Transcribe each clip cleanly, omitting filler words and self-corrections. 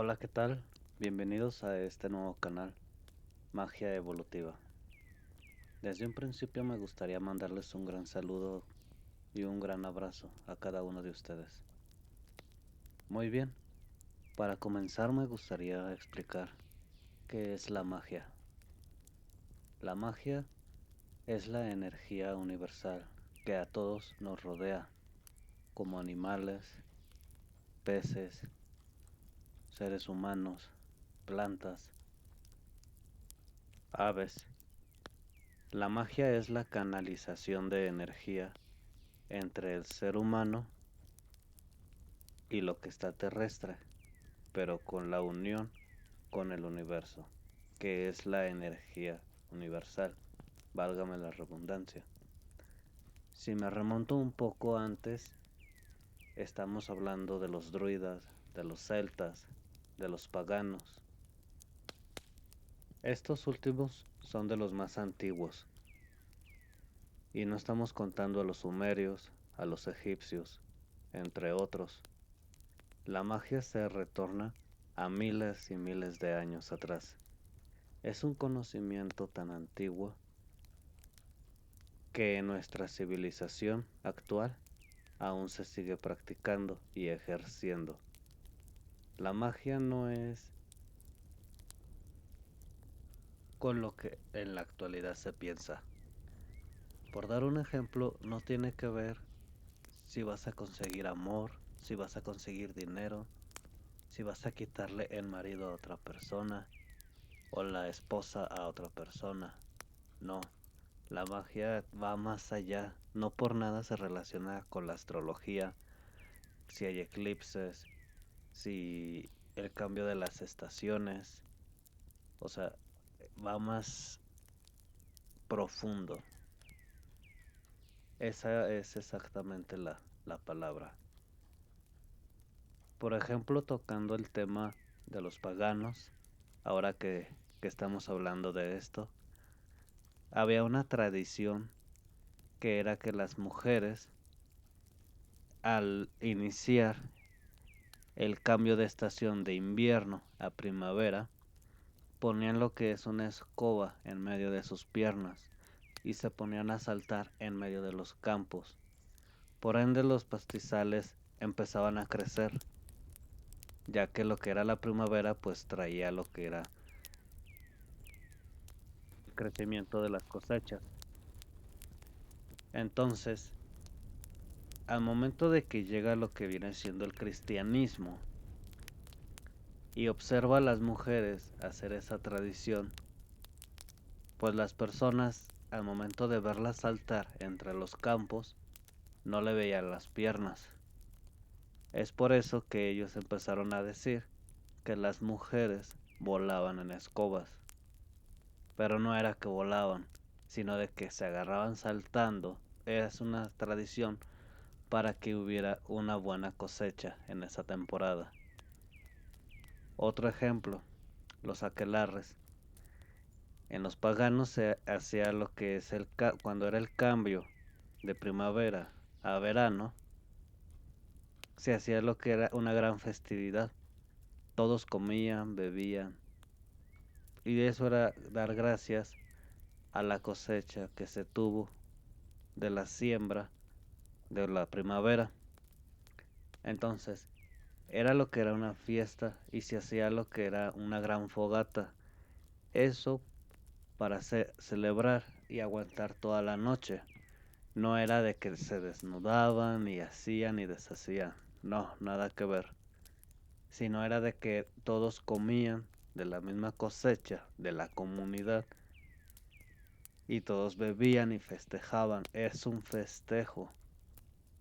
Hola, ¿qué tal? Bienvenidos a este nuevo canal, Magia Evolutiva. Desde un principio me gustaría mandarles un gran saludo y un gran abrazo a cada uno de ustedes. Muy bien, para comenzar me gustaría explicar qué es la magia. La magia es la energía universal que a todos nos rodea, como animales, peces, seres humanos, plantas, aves. La magia es la canalización de energía entre el ser humano y lo que está terrestre, pero con la unión con el universo, que es la energía universal, válgame la redundancia. Si me remonto un poco antes, estamos hablando de los druidas, de los celtas, de los paganos. Estos últimos son de los más antiguos, y no estamos contando a los sumerios, a los egipcios, entre otros. La magia se retorna a miles y miles de años atrás. Es un conocimiento tan antiguo que en nuestra civilización actual aún se sigue practicando y ejerciendo. La magia no es con lo que en la actualidad se piensa. Por dar un ejemplo, no tiene que ver si vas a conseguir amor, si vas a conseguir dinero, si vas a quitarle el marido a otra persona o la esposa a otra persona. No, la magia va más allá. No por nada se relaciona con la astrología, si hay eclipses, si el cambio de las estaciones, o sea, va más profundo. Esa es exactamente la palabra. Por ejemplo, tocando el tema de los paganos, ahora que estamos hablando de esto, había una tradición que era que las mujeres, al iniciar el cambio de estación de invierno a primavera, ponían lo que es una escoba en medio de sus piernas y se ponían a saltar en medio de los campos. Por ende los pastizales empezaban a crecer, ya que lo que era la primavera pues traía lo que era el crecimiento de las cosechas. Entonces, al momento de que llega lo que viene siendo el cristianismo y observa a las mujeres hacer esa tradición, pues las personas al momento de verlas saltar entre los campos no le veían las piernas. Es por eso que ellos empezaron a decir que las mujeres volaban en escobas, pero no era que volaban, sino de que se agarraban saltando. Es una tradición para que hubiera una buena cosecha en esa temporada. Otro ejemplo, los aquelarres. En los paganos se hacía lo que es cuando era el cambio de primavera a verano, se hacía lo que era una gran festividad. Todos comían, bebían, y eso era dar gracias a la cosecha que se tuvo de la siembra de la primavera. Entonces, era lo que era una fiesta y se hacía lo que era una gran fogata. Eso para celebrar y aguantar toda la noche. No era de que se desnudaban y hacían y deshacían. No, nada que ver. Sino era de que todos comían de la misma cosecha de la comunidad y todos bebían y festejaban. Es un festejo.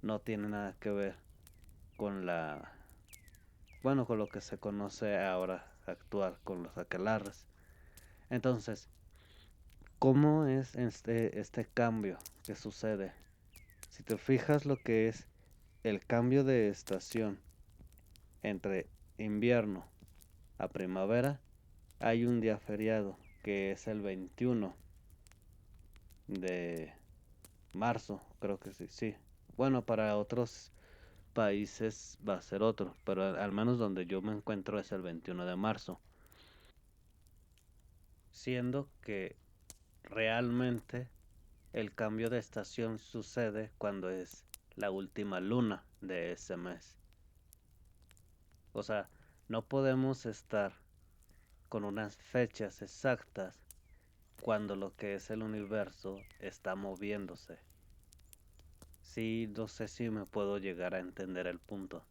No tiene nada que ver con con lo que se conoce ahora actual, con los aquelarres. Entonces, ¿cómo es este cambio que sucede? Si te fijas lo que es el cambio de estación entre invierno a primavera, hay un día feriado que es el 21 de marzo, creo que sí, sí. Bueno, para otros países va a ser otro, pero al menos donde yo me encuentro es el 21 de marzo. Siendo que realmente el cambio de estación sucede cuando es la última luna de ese mes. O sea, no podemos estar con unas fechas exactas cuando lo que es el universo está moviéndose. Sí, no sé si me puedo llegar a entender el punto.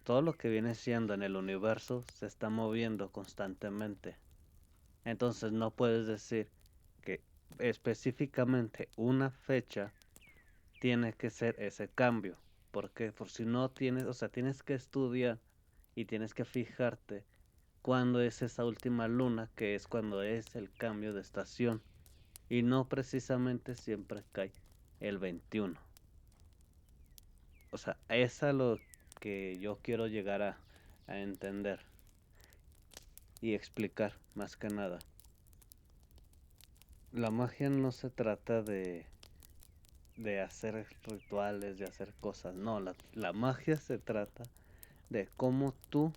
Todo lo que viene siendo en el universo se está moviendo constantemente. Entonces no puedes decir que específicamente una fecha tiene que ser ese cambio. ¿Por qué? Por si no tienes, o sea, tienes que estudiar y tienes que fijarte cuándo es esa última luna, que es cuando es el cambio de estación. Y no precisamente siempre cae el 21. O sea, es a lo que yo quiero llegar a entender y explicar más que nada. La magia no se trata de hacer rituales, de hacer cosas. No, la magia se trata de cómo tú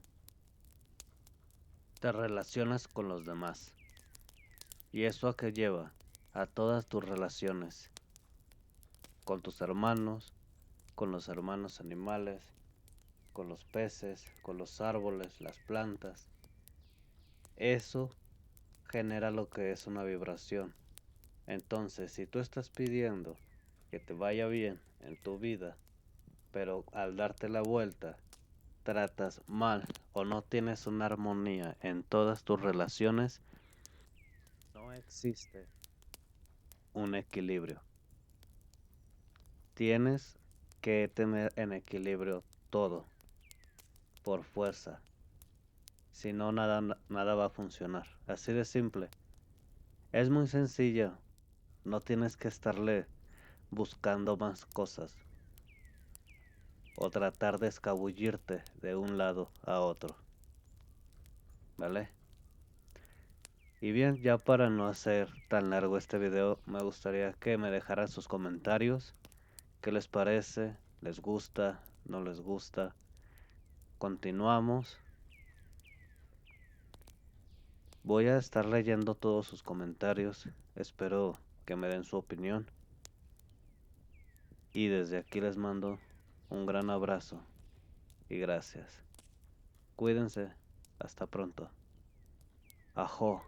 te relacionas con los demás. ¿Y eso a qué lleva? A todas tus relaciones. Con tus hermanos, con los hermanos animales, con los peces, con los árboles, las plantas. Eso genera lo que es una vibración. Entonces, si tú estás pidiendo que te vaya bien en tu vida, pero al darte la vuelta tratas mal o no tienes una armonía en todas tus relaciones, no existe un equilibrio. Tienes que tener en equilibrio todo, por fuerza. Si no, nada va a funcionar. Así de simple. Es muy sencillo. No tienes que estarle buscando más cosas o tratar de escabullirte de un lado a otro. ¿Vale? Y bien, ya para no hacer tan largo este video, me gustaría que me dejaran sus comentarios. ¿Qué les parece? ¿Les gusta? ¿No les gusta? Continuamos. Voy a estar leyendo todos sus comentarios. Espero que me den su opinión. Y desde aquí les mando un gran abrazo y gracias. Cuídense. Hasta pronto. Ajo.